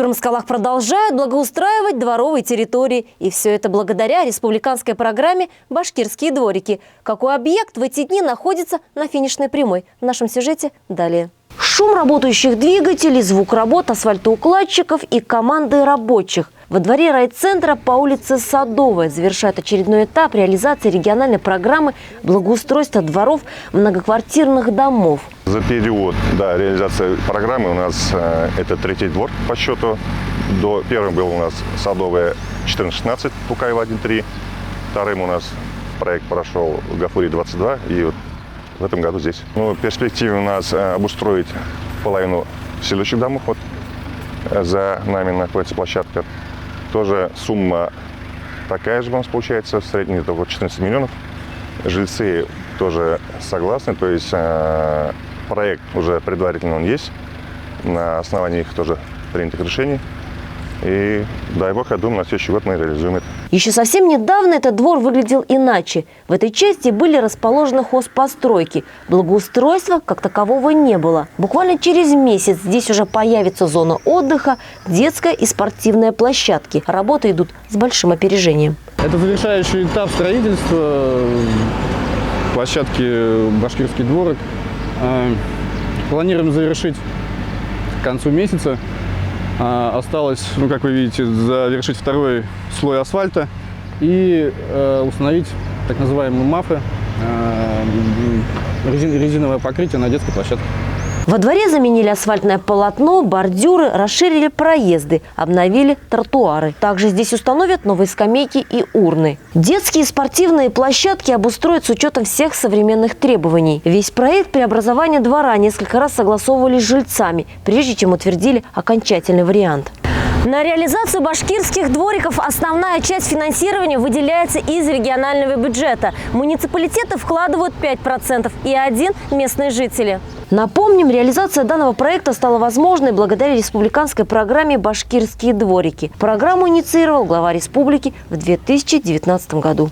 Крымскалах продолжают благоустраивать дворовые территории. И все это благодаря республиканской программе «Башкирские дворики». Какой объект в эти дни находится на финишной прямой? В нашем сюжете далее. Шум работающих двигателей, звук работ асфальтоукладчиков и команды рабочих. Во дворе райцентра по улице Садовая завершает очередной этап реализации региональной программы благоустройства дворов многоквартирных домов. За период реализации программы у нас это третий двор по счету. Первым был у нас Садовая 14-16, Тукаева 1-3. Вторым у нас проект прошел в Гафури 22 и вот в этом году здесь. В перспективе у нас обустроить половину следующих домов. Вот за нами находится площадка. Тоже сумма такая же у нас получается, в среднем это вот 14 миллионов. Жильцы тоже согласны, то есть проект уже предварительно он есть, на основании их тоже принятых решений. И дай бог, я думаю, на следующий год мы реализуем это. Еще совсем недавно этот двор выглядел иначе. В этой части были расположены хозпостройки. Благоустройства как такового не было. Буквально через месяц здесь уже появится зона отдыха, детская и спортивная площадки. Работы идут с большим опережением. Это завершающий этап строительства площадки «Башкирский дворик». Планируем завершить к концу месяца. Осталось, как вы видите, завершить второй слой асфальта и установить так называемые мафы, резиновое покрытие на детской площадке. Во дворе заменили асфальтное полотно, бордюры, расширили проезды, обновили тротуары. Также здесь установят новые скамейки и урны. Детские и спортивные площадки обустроят с учетом всех современных требований. Весь проект преобразования двора несколько раз согласовывали с жильцами, прежде чем утвердили окончательный вариант. На реализацию башкирских двориков основная часть финансирования выделяется из регионального бюджета. Муниципалитеты вкладывают 5% и 1% местные жители. Напомним, реализация данного проекта стала возможной благодаря республиканской программе «Башкирские дворики». Программу инициировал глава республики в 2019 году.